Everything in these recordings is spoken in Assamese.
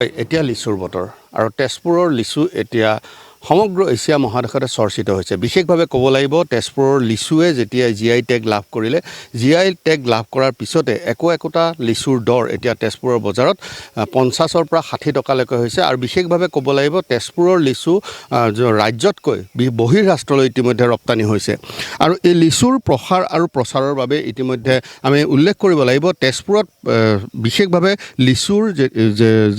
এতিয়া লিচুৰ বতৰ আৰু তেজপুৰৰ লিচু এতিয়া সমগ্ৰ এছিয়া মহাদেশতে চৰ্চিত হৈছে। বিশেষভাৱে ক'ব লাগিব তেজপুৰৰ লিচুৱে যেতিয়া GI টেগ লাভ কৰিলে, GI টেগ লাভ কৰাৰ পিছতে একোটা লিচুৰ দৰ এতিয়া তেজপুৰৰ বজাৰত 50ৰ পৰা 60 টকালৈকে হৈছে। আৰু বিশেষভাৱে ক'ব লাগিব তেজপুৰৰ লিচু ৰাজ্যতকৈ বহিঃৰাষ্ট্ৰলৈ ইতিমধ্যে ৰপ্তানি হৈছে। আৰু এই লিচুৰ প্ৰসাৰ আৰু প্ৰচাৰৰ বাবে ইতিমধ্যে আমি উল্লেখ কৰিব লাগিব তেজপুৰত বিশেষভাৱে লিচুৰ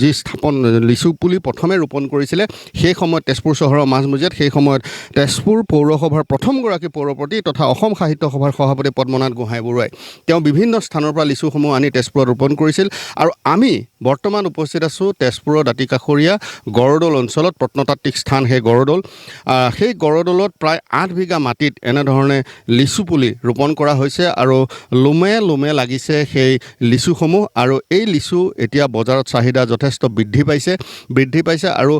যি স্থাপন লিচু পুলি প্ৰথমে ৰোপণ কৰিছিলে সেই সময়ত তেজপুৰ চহৰৰ মাজমজিয়াত সেই সময়ত তেজপুৰ পৌৰসভাৰ প্ৰথমগৰাকী পৌৰপতি তথা অসম সাহিত্য সভাৰ সভাপতি পদ্মনাথ গোহাঁই বৰুৱাই তেওঁ বিভিন্ন স্থানৰ পৰা লিচুসমূহ আনি তেজপুৰত ৰোপণ কৰিছিল। আৰু আমি বৰ্তমান উপস্থিত আছোঁ তেজপুৰৰ দাঁতিকাষৰীয়া গড়দৌল অঞ্চলত, প্ৰত্নতাত্ত্বিক স্থান সেই গড়দৌল। সেই গড়দৌলত প্ৰায় 8 বিঘা মাটিত এনেধৰণে লিচু পুলি ৰোপণ কৰা হৈছে আৰু লোমে লোমে লাগিছে সেই লিচুসমূহ। আৰু এই লিচু এতিয়া বজাৰত চাহিদা যথেষ্ট বৃদ্ধি পাইছে আৰু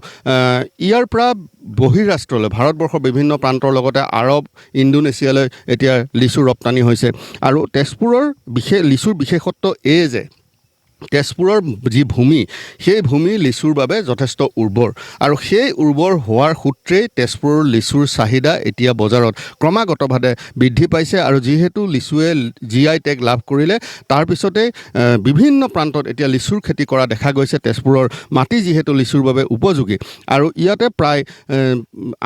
ইয়াৰ পৰা বহিঃৰাষ্ট্ৰলৈ ভাৰতবৰ্ষৰ বিভিন্ন প্ৰান্তৰ লগতে আৰৱ, ইণ্ডোনেছিয়ালৈ এতিয়া লিচু ৰপ্তানি হৈছে। আৰু তেজপুৰৰ লিচুৰ বিশেষত্ব এই যে তেজপুৰৰ যি ভূমি সেই ভূমি লিচুৰ বাবে যথেষ্ট উৰ্বৰ আৰু সেই উৰ্বৰ হোৱাৰ সূত্ৰেই তেজপুৰৰ লিচুৰ চাহিদা এতিয়া বজাৰত ক্ৰমাগতভাৱে বৃদ্ধি পাইছে। আৰু যিহেতু লিচুৱে GI টেগ লাভ কৰিলে তাৰপিছতে বিভিন্ন প্ৰান্তত এতিয়া লিচুৰ খেতি কৰা দেখা গৈছে। তেজপুৰৰ মাটি যিহেতু লিচুৰ বাবে উপযোগী আৰু ইয়াতে প্ৰায়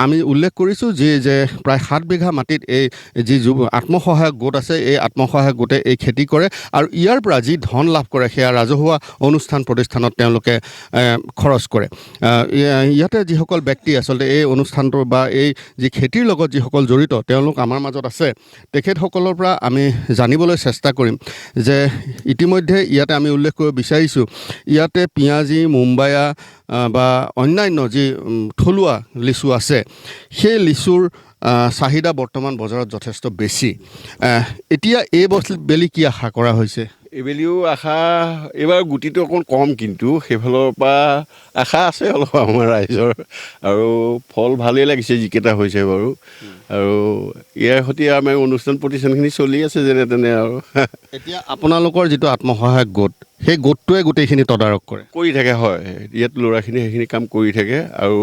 আমি উল্লেখ কৰিছোঁ যে প্ৰায় 7 বিঘা মাটিত এই যি আত্মসহায়ক গোট আছে এই আত্মসহায়ক গোটে এই খেতি কৰে আৰু ইয়াৰ পৰা যি ধন লাভ কৰে সেয়া ৰাজহুৱা অনুষ্ঠান প্ৰতিষ্ঠানত তেওঁলোকে খৰচ কৰে। ইয়াতে যিসকল ব্যক্তি আচলতে এই অনুষ্ঠানটোৰ বা এই যি খেতিৰ লগত যিসকল জড়িত তেওঁলোক আমাৰ মাজত আছে, তেখেতসকলৰ পৰা আমি জানিবলৈ চেষ্টা কৰিম যে ইতিমধ্যে ইয়াতে আমি উল্লেখ কৰিব বিচাৰিছোঁ ইয়াতে পিঁয়াজী, মুম্বাইয়া বা অন্যান্য যি থলুৱা লিচু আছে সেই লিচুৰ চাহিদা বৰ্তমান বজাৰত যথেষ্ট বেছি। এতিয়া এই বেলি কি আশা কৰা হৈছে? এইবেলিও আশা এইবাৰ গুটিটো অকণ কম, কিন্তু সেইফালৰ পৰা আশা আছে অলপ আমাৰ ৰাইজৰ। আৰু ফল ভালেই লাগিছে যিকেইটা হৈছে বাৰু। আৰু ইয়াৰ সৈতে আমাৰ অনুষ্ঠান প্ৰতিষ্ঠানখিনি চলি আছে যেনে তেনে আৰু। এতিয়া আপোনালোকৰ যিটো আত্মসহায়ক গোট সেই গোটটোৱে গোটেইখিনি তদাৰক কৰি থাকে। হয়, ইয়াত ল'ৰাখিনি সেইখিনি কাম কৰি থাকে আৰু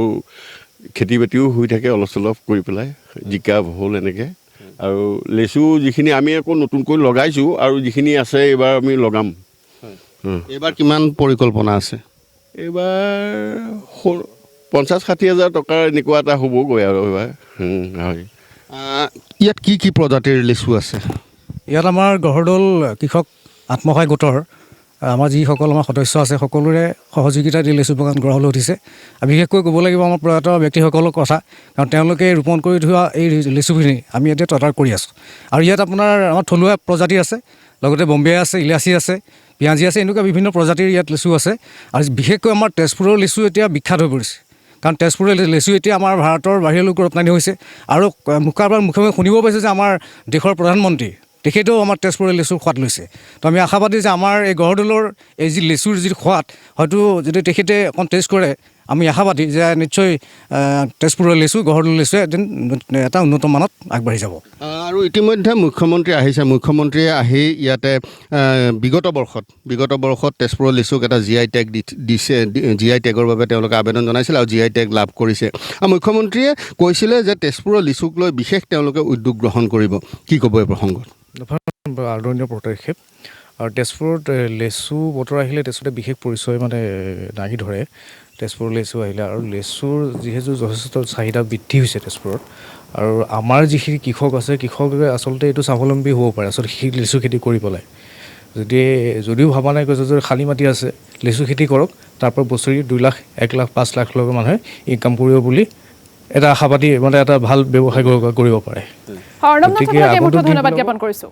খেতি বাতিও হৈ থাকে অলপ চলপ কৰি পেলাই, জিকা ভোল এনেকৈ। আৰু লেচু যিখিনি আমি আকৌ নতুনকৈ লগাইছোঁ আৰু যিখিনি আছে এইবাৰ আমি লগাম। এইবাৰ কিমান পৰিকল্পনা আছে? এইবাৰ 50-60 হাজাৰ টকাৰ এনেকুৱা এটা হ'বগৈ আৰু এইবাৰ। হয়। ইয়াত কি প্ৰজাতিৰ লিচু আছে? ইয়াত আমাৰ গড়দৌল কৃষক আত্মসহায়ক গোটৰ আমাৰ যিসকল আমাৰ সদস্য আছে সকলোৰে সহযোগিতা দি লিচু বাগান গঢ় লৈ উঠিছে। বিশেষকৈ ক'ব লাগিব আমাৰ প্ৰয়াত ব্যক্তিসকলৰ কথা, কাৰণ তেওঁলোকে ৰোপণ কৰি থোৱা এই লিচুখিনি আমি এতিয়া তদাৰক কৰি আছোঁ। আৰু ইয়াত আপোনাৰ আমাৰ থলুৱা প্ৰজাতি আছে, লগতে বম্বে আছে, ইলাচি আছে, পিঁয়াজী আছে, এনেকুৱা বিভিন্ন প্ৰজাতিৰ ইয়াত লিচু আছে। আৰু বিশেষকৈ আমাৰ তেজপুৰৰ লিচু এতিয়া বিখ্যাত হৈ পৰিছে, কাৰণ তেজপুৰৰ লিচু এতিয়া আমাৰ ভাৰতৰ বাহিৰলৈকে ৰপ্তানি হৈছে। আৰু মুখে শুনিব পাইছোঁ যে আমাৰ দেশৰ প্ৰধানমন্ত্ৰী তেখেতেও আমাৰ তেজপুৰৰ লিচুৰ সোৱাদ লৈছে। তো আমি আশাবাদী যে আমাৰ এই গড়দৌলৰ এই যি লিচুৰ যি সোৱাদ হয়তো যদি তেখেতে অকণ টেষ্ট কৰে, আমি আশাবাদী যে নিশ্চয় তেজপুৰৰ লিচু, গড়দৌল লিচু এদিন এটা উন্নত মানত আগবাঢ়ি যাব। আৰু ইতিমধ্যে মুখ্যমন্ত্ৰী আহিছে, মুখ্যমন্ত্ৰীয়ে আহি ইয়াতে বিগত বৰ্ষত তেজপুৰৰ লিচুক এটা GI টেগ দিছে। GI টেগৰ বাবে তেওঁলোকে আবেদন জনাইছিল আৰু GI টেগ লাভ কৰিছে। আৰু মুখ্যমন্ত্ৰীয়ে কৈছিলে যে তেজপুৰৰ লিচুক লৈ বিশেষ তেওঁলোকে উদ্যোগ গ্ৰহণ কৰিব। কি ক'ব এই প্ৰসংগত? আদৰণীয় পদক্ষেপ। আৰু তেজপুৰত লেচু বতৰ আহিলে তেজপুৰতে বিশেষ পৰিচয় দাঙি ধৰে। তেজপুৰৰ লেচু আহিলে আৰু লেচুৰ যিহেতু যথেষ্ট চাহিদা বৃদ্ধি হৈছে তেজপুৰত। আৰু আমাৰ যিখিনি কৃষক আছে, কৃষকে আচলতে এইটো স্বাৱলম্বী হ'ব পাৰে আচলতে সেই লিচু খেতি কৰি পেলাই। যদিও ভবা নাই কৈছে যদি খালী মাটি আছে লিচু খেতি কৰক, তাৰ পৰা বছৰি 2 লাখ, 1 লাখ, 5 লাখলৈকে মানুহে ইনকাম কৰিব বুলি এটা আশাবাদী এটা ভাল ব্যৱসায় কৰিব পাৰে। ধন্যবাদ জ্ঞাপন কৰিছোঁ।